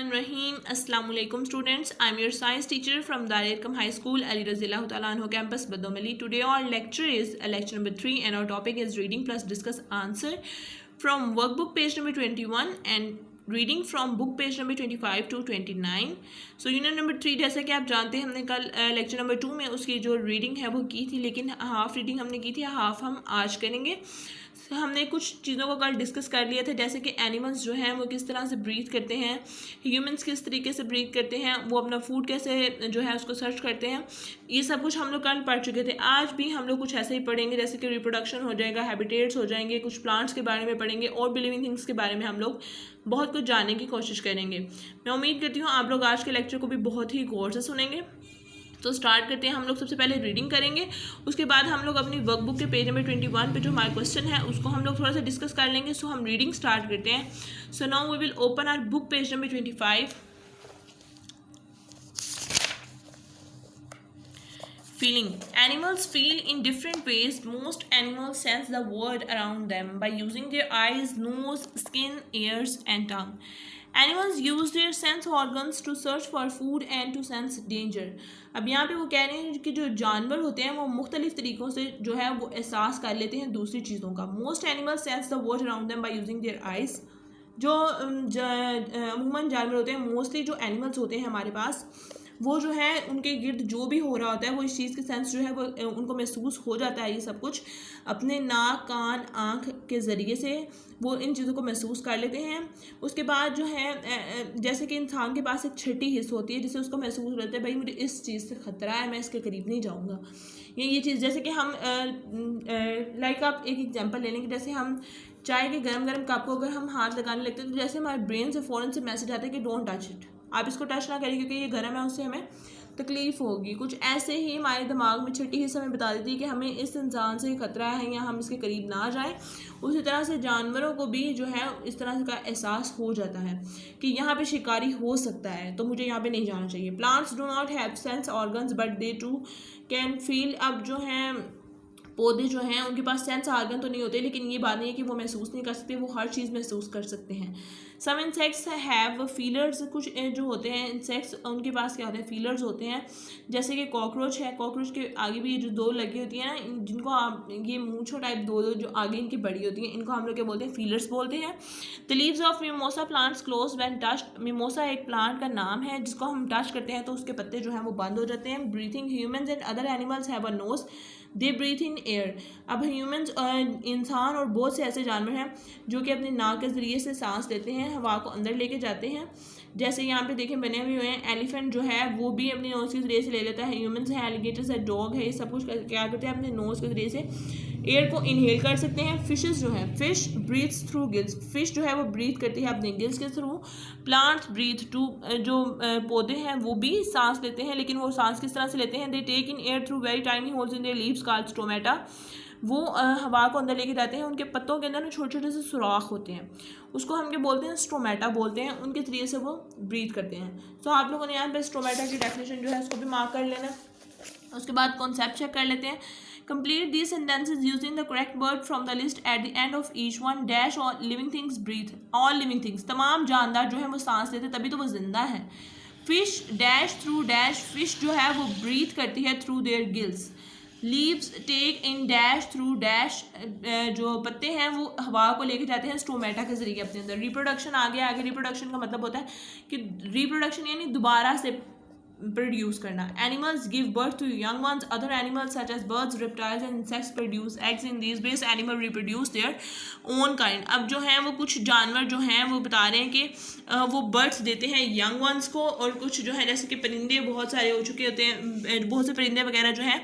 Bismillahirrahmanirrahim. Assalamu alaikum students. I'm your science teacher from Darul High School, Ali Razillahu Ta'ala Anhu campus, Badomali. Today our lecture is lecture number 3 and our topic is reading plus discuss answer from workbook page number 21 and reading from book page number 25 to 29. So unit number 3 जैसा कि आप जानते हैं हमने कल lecture number 2 में उसकी जो रीडिंग है वो की थी, लेकिन हाफ रीडिंग हमने की थी, हाफ हम आज करेंगे. हमने कुछ चीज़ों को कल डिस्कस कर लिया था, जैसे कि एनिमल्स जो हैं वो किस तरह से ब्रीथ करते हैं, ह्यूमंस किस तरीके से ब्रीथ करते हैं, वो अपना फूड कैसे जो है उसको सर्च करते हैं. ये सब कुछ हम लोग कल पढ़ चुके थे. आज भी हम लोग कुछ ऐसे ही पढ़ेंगे, जैसे कि रिप्रोडक्शन हो जाएगा, हैबिटेट्स हो जाएंगे, कुछ प्लांट्स के बारे में पढ़ेंगे और भी लिविंग थिंग्स के बारे में हम लोग बहुत कुछ जानने की कोशिश करेंगे. मैं उम्मीद करती हूँ आप लोग आज के लेक्चर को भी बहुत ही गौर से सुनेंगे. तो स्टार्ट करते हैं. हम लोग सबसे पहले रीडिंग करेंगे, उसके बाद हम लोग अपनी वर्कबुक के पेज नंबर 21 पे जो हमारा क्वेश्चन है उसको हम लोग थोड़ा सा डिस्कस कर लेंगे. सो हम रीडिंग स्टार्ट करते हैं. So now we will open our book page number 25. Feeling. Animals feel in different ways. Most animals sense the world around them by using their eyes, nose, skin, ears and tongue. Animals use their sense organs to search for food and to sense danger. अब यहाँ पे वो कह रहे हैं कि जो जानवर होते हैं वो मुख्तलिफ तरीक़ों से जो है वो एहसास कर लेते हैं दूसरी चीज़ों का. Most animals sense the world around them by using their eyes. जो अमूमन जानवर होते हैं, मोस्टली जो एनिमल्स होते हैं हमारे पास, वो जो है उनके गिर्द जो भी हो रहा होता है वो इस चीज़ के सेंस जो है वो उनको महसूस हो जाता है. ये सब कुछ अपने नाक, कान, आँख के ज़रिए से वो इन चीज़ों को महसूस कर लेते हैं. उसके बाद जो है जैसे कि इंसान के पास एक छठी हिस्स होती है जिससे उसको महसूस रहता है भाई मुझे इस चीज़ से ख़तरा है, मैं इसके करीब नहीं जाऊँगा. ये चीज़ जैसे कि हम लाइक आप एक एग्जांपल ले लेंगे, जैसे हम चाय के गरम गरम कप को अगर हम हाथ लगाने लगते हैं तो जैसे हमारे ब्रेन से फ़ौरन से मैसेज आता है कि डोंट टच इट, आप इसको टच ना करें क्योंकि ये गर्म है, उससे हमें तकलीफ़ होगी. कुछ ऐसे ही हमारे दिमाग में छठी हिस्सा में बता देती है कि हमें इस इंसान से खतरा है या हम इसके करीब ना जाएं. उसी तरह से जानवरों को भी जो है इस तरह का एहसास हो जाता है कि यहाँ पे शिकारी हो सकता है तो मुझे यहाँ पे नहीं जाना चाहिए. Plants do not have sense organs but they too can feel. अब जो हैं पौधे जो हैं उनके पास सेंस आर्गन तो नहीं होते, लेकिन ये बात नहीं है कि वो महसूस नहीं कर सकते, वो हर चीज़ महसूस कर सकते हैं. Some insects have feelers. कुछ जो होते हैं इंसेक्ट्स उनके पास क्या होते हैं, फीलर्स होते हैं. जैसे कि कॉकरोच है, कॉकरोच के आगे भी जो दो लगी होती हैं ना, जिनको आप ये मूंछों टाइप दो जो आगे इनकी बड़ी होती हैं, इनको हम लोग क्या बोलते हैं, फीलर्स बोलते हैं. The leaves of mimosa plants close when touched. Mimosa एक प्लांट का नाम है जिसको हम टच करते हैं तो उसके पत्ते जो हैं वो बंद हो जाते हैं. Breathing. Humans and other animals have a nose, they breathe in air. अब ह्यूमन्स इंसान और बहुत से ऐसे जानवर हैं जो कि अपने नाक के ज़रिए से सांस लेते हैं, हवा को अंदर लेके जाते हैं. जैसे यहाँ पे देखें बने हुए हैं, एलिफेंट जो है वो भी अपने नोज़ के ज़रिए से ले लेता है. ह्यूमन्स है, एलिगेटर्स है, डॉग है, ये सब कुछ क्या करते हैं अपने नोज़ के ज़रिए से एयर को इनहेल कर सकते हैं. फिशेस जो है, fish breathes through gills. Fish जो है वो ब्रीथ करती है अपने गिल्स के थ्रू. Plants breathe to. जो पौधे हैं वो भी सांस लेते हैं, लेकिन वो सांस किस तरह से लेते हैं, they take in air through very tiny holes in their leaves called stomata. वो हवा को अंदर लेके जाते हैं, उनके पत्तों के अंदर ना छोटे छोटे से सुराख होते हैं, उसको हम क्या बोलते हैं, स्टोमेटा बोलते हैं. उनके जरिए से वो ब्रीथ करते हैं. तो आप लोगों ने यहाँ पे स्टोमेटा की डेफिनेशन जो है उसको भी मार्क कर लेना. उसके बाद कॉन्सेप्ट चेक कर लेते हैं. Complete these sentences using the correct word from the list at the end of each one. Dash all living things breathe. All living things. तमाम जानदार जो है वो सांस लेते तभी तो वो जिंदा है. Fish dash through dash. Fish जो है वो breathe करती है through their gills. Leaves take in dash through dash. जो पत्ते हैं वो हवा को लेके जाते हैं स्टोमेटा के जरिए अपने अंदर. रिप्रोडक्शन आगे रिप्रोडक्शन का मतलब होता है कि रिप्रोडक्शन यानी दोबारा से प्रोड्यूस करना. Animals give birth to young ones. Other animals such as birds, reptiles and insects produce eggs. In these ways animal reproduce their own kind. अब जो हैं वो कुछ जानवर जो हैं वो बता रहे हैं कि वो बर्थ देते हैं यंग वंस को, और कुछ जो है जैसे कि परिंदे बहुत सारे हो चुके होते हैं, बहुत से परिंदे वगैरह जो हैं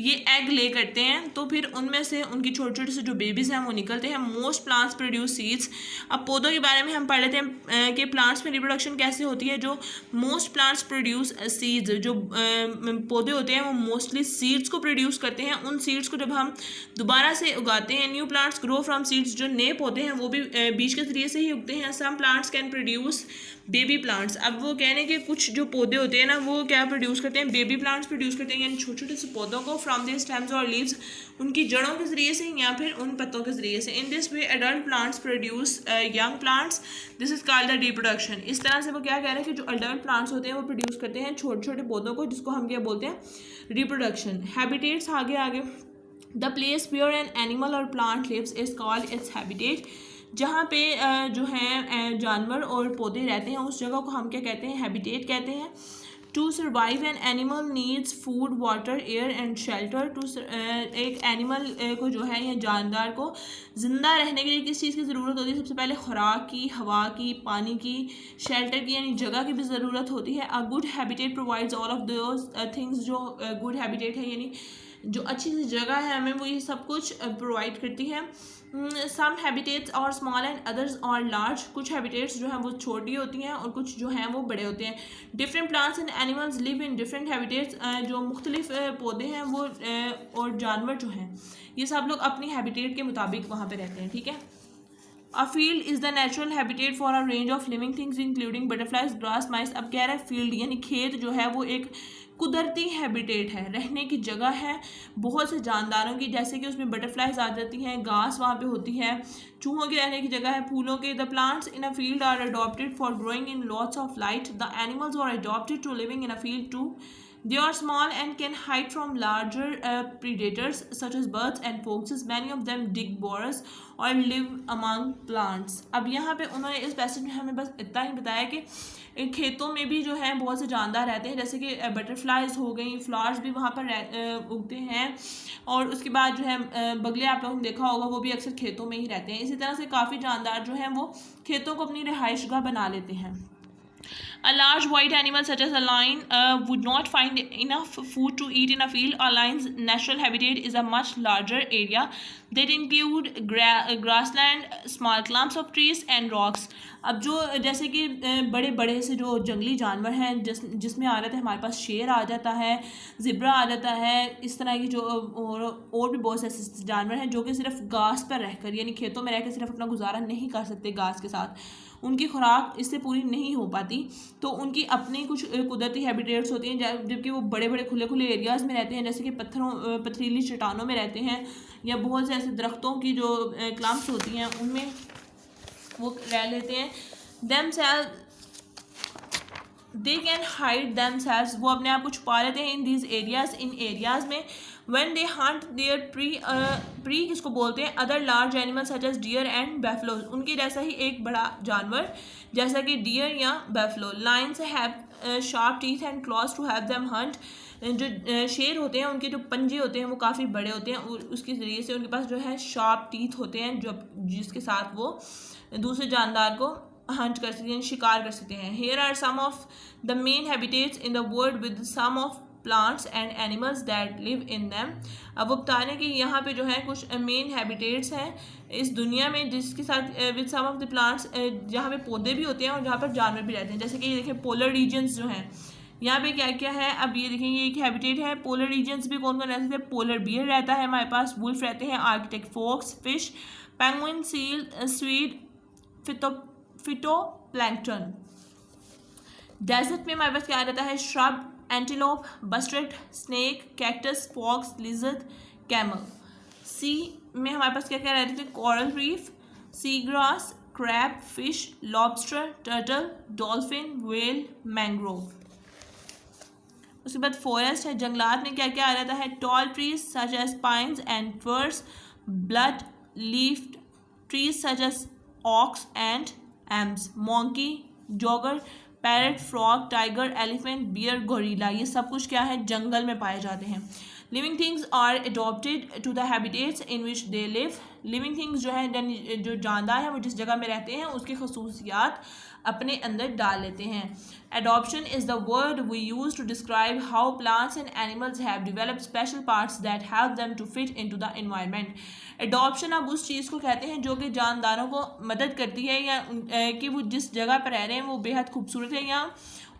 ये एग ले करते हैं, तो फिर उनमें से उनकी छोटे छोटे से जो बेबीज़ हैं वो निकलते हैं. Most plants produce seeds. अब पौधों के बारे में हम पढ़ लेते हैं कि प्लांट्स में रिप्रोडक्शन कैसे होती है. जो मोस्ट प्लांट्स प्रोड्यूस सीड्स. जो पौधे होते हैं वो मोस्टली सीड्स को प्रोड्यूस करते हैं. उन सीड्स को जब हम दोबारा से उगाते हैं, new plants grow from seeds. जो नए पौधे हैं वो भी बीज के जरिए से ही उगते हैं. Some plants can produce baby plants, अब वो कह रहे हैं कि कुछ जो पौधे होते हैं ना वो क्या प्रोड्यूस करते हैं, बेबी प्लांट्स प्रोड्यूस करते हैं, यानी छोटे छोटे से पौधों को फ्रॉम द स्टेम्स और लीव्स, उनकी जड़ों के ज़रिए से या फिर उन पत्तों के ज़रिए से। In this way adult plants produce young plants, this is called the reproduction. इस तरह से वो क्या कह रहे हैं कि जो अडल्ट प्लांट्स होते हैं वो प्रोड्यूस करते हैं छोटे छोटे पौधों को, जिसको हम क्या बोलते हैं, रिप्रोडक्शन। हैबिटेट्स आगे आगे, the place where an animal और plant lives is called its habitat, जहाँ पे जो है जानवर और पौधे रहते हैं उस जगह को हम क्या कहते हैं, हैबिटेट कहते हैं। To survive an animal needs food water air and shelter. टू एक एनिमल को जो है या जानदार को ज़िंदा रहने के लिए किस चीज़ की ज़रूरत होती है, सबसे पहले खुराक की, हवा की, पानी की, शेल्टर की यानी जगह की भी ज़रूरत होती है। A good habitat provides all of those things, जो गुड हैबिटेट है यानी जो अच्छी सी जगह है हमें वो ये सब कुछ प्रोवाइड करती है। सम हैबिटेट्स और स्मॉल एंड अदर्स और लार्ज, कुछ हैबिटेट्स जो हैं वो छोटी होती हैं और कुछ जो हैं वो बड़े होते हैं। Different plants and animals live in different habitats, जो मुख्तलिफ पौधे हैं वो और जानवर जो हैं ये सब लोग अपनी हैबिटेट के मुताबिक वहाँ पे रहते हैं, ठीक है। A field is the natural habitat for a range of living things including butterflies, grass, mice। अब कह रहा है फील्ड यानी खेत जो है वो एक कुदरती हैबिटेट है, रहने की जगह है बहुत से जानदारों की, जैसे कि उसमें बटरफ्लाइज आ जाती हैं, घास वहाँ पे होती है, चूहों की रहने की जगह है, फूलों के। The plants in a field are adapted for growing in lots of light. The animals are adapted to living in a field too. They are small and can hide from larger predators such as birds and foxes. Many of them dig burrows or live among plants। अब यहाँ पे उन्होंने इस passage में हमें बस इतना ही बताया कि खेतों में भी जो है बहुत से जानदार रहते हैं, जैसे कि बटरफ्लाइज हो गई, फ्लावर्स भी वहाँ पर उगते हैं, और उसके बाद जो है बगले आप लोगों ने देखा होगा वो भी अक्सर खेतों में ही रहते हैं। इसी तरह से काफ़ी जानदार जो हैं वो खेतों को अपनी रिहाइशगाह बना लेते हैं। A large white animal such as a lion would not find enough food to eat in a field. A lion's natural habitat is a much larger area that include grassland, small clumps of trees and rocks। अब जो जैसे कि बड़े बड़े से जो जंगली जानवर हैं जिसमें आ जाता है हमारे पास शेर आ जाता है, ज़िब्रा आ जाता है, इस तरह की जो और भी बहुत से ऐसे जानवर हैं जो कि सिर्फ घास पर रहकर यानी खेतों में रहकर सिर्फ अपना गुजारा नहीं कर सकते घास के साथ, उनकी खुराक इससे पूरी नहीं हो पाती, तो उनकी अपनी कुछ कुदरती हैबिटेट्स होती हैं, जबकि वो बड़े बड़े खुले खुले एरियाज़ में रहते हैं, जैसे कि पथरीली चट्टानों में रहते हैं, या बहुत से ऐसे दरख्तों की जो क्लम्प्स होती हैं उनमें वो रह लेते हैं। दे कैन हाइड देमसेल्व्स, वो अपने आप को छुपा लेते हैं in these areas, in areas में। When they hunt their prey किसको बोलते हैं, other large animal such as deer and buffalo, उनके जैसा ही एक बड़ा जानवर जैसा कि डियर या buffalo. Lions have sharp teeth and claws to have them hunt, जो शेर होते हैं उनके जो पंजे होते हैं वो काफ़ी बड़े होते हैं और उसके ज़रिए से उनके पास जो है शार्प टीथ होते हैं जो जिसके साथ वो दूसरे जानदार को हंट कर सकते हैं, शिकार कर सकते हैं। Here are some of the main habitats in the world with some of plants and animals that live in them। अब वो बता रहे हैं कि यहाँ पे जो है कुछ मेन हैबिटेट्स हैं इस दुनिया में जिसके साथ with some of the plants, जहाँ पे पौधे भी होते हैं और जहाँ पर जानवर भी रहते हैं। जैसे कि ये देखें पोलर रीजन्स जो हैं यहाँ पे क्या क्या है, अब ये देखें ये एक हैबिटेट है। पोलर रीजन्स भी कौन कौन रहते हैं, पोलर बियर रहता है हमारे पास, वुल्फ रहते हैं, Arctic fox, fish, penguin, seal, seaweed, phytoplankton. Desert में हमारे पास क्या रहता है, shrub, antelope, bustard, snake, cactus, fox, lizard, camel. Sea में हमारे पास क्या क्या रहते थे, coral reef, sea grass, crab, fish, lobster, turtle, dolphin, whale, mangrove. उसके बाद फॉरेस्ट है, जंगलात में क्या क्या आ जाता है, tall trees such as pines and firs, broad leaf trees such as oaks and elms, monkey, jaguar, parrot, frog, tiger, elephant, bear, gorilla, ये सब कुछ क्या है जंगल में पाए जाते हैं। Living things are adapted to the habitats in which they live. Living things जो है जो जानदार हैं वो जिस जगह में रहते हैं उसकी खसूसियात अपने अंदर डाल लेते हैं। Adoption is the word we use to describe how plants and animals have developed special parts that help them to fit into the environment। Adoption अब उस चीज़ को कहते हैं जो कि जानदारों को मदद करती है या कि वो जिस जगह पर रह रहे हैं वो बेहद खूबसूरत है या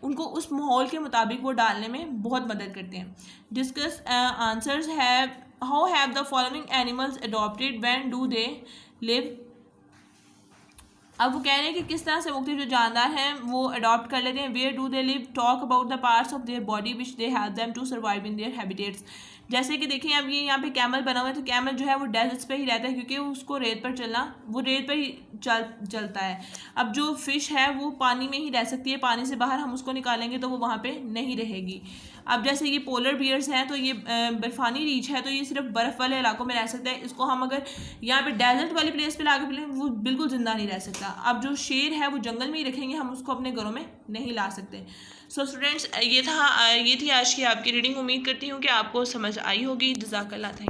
उनको उस माहौल के मुताबिक वो डालने में बहुत मदद करते हैं। Discuss answers have, how have the following animals adopted, when do they live. अब वो कह रहे हैं कि किस तरह से मुख्तलिफ जो जानदार हैं वो अडॉप्ट कर लेते हैं। Where do they live, talk about the parts of their body which they help them to survive in their habitats. जैसे कि देखिए अब ये यहाँ पे कैमल बना हुआ है, तो कैमल जो है वो डेजर्ट्स पे ही रहता है क्योंकि उसको रेत पर चलना, वो रेत पर ही चलता है। अब जो फिश है वो पानी में ही रह सकती है, पानी से बाहर हम उसको निकालेंगे तो वो वहाँ पे नहीं रहेगी। अब जैसे ये पोलर बियर्स हैं तो ये बर्फानी रीछ है, तो ये सिर्फ बर्फ़ वाले इलाकों में रह सकता है। इसको हम अगर यहाँ पे डेजर्ट वाली प्लेस पे लाके पिलें वो बिल्कुल ज़िंदा नहीं रह सकता। अब जो शेर है वो जंगल में ही रखेंगे, हम उसको अपने घरों में नहीं ला सकते। सो स्टूडेंट्स ये थी आज की आपकी रीडिंग। उम्मीद करती हूँ कि आपको समझ आई होगी। जज़ाकल्लाह, थैंक यू।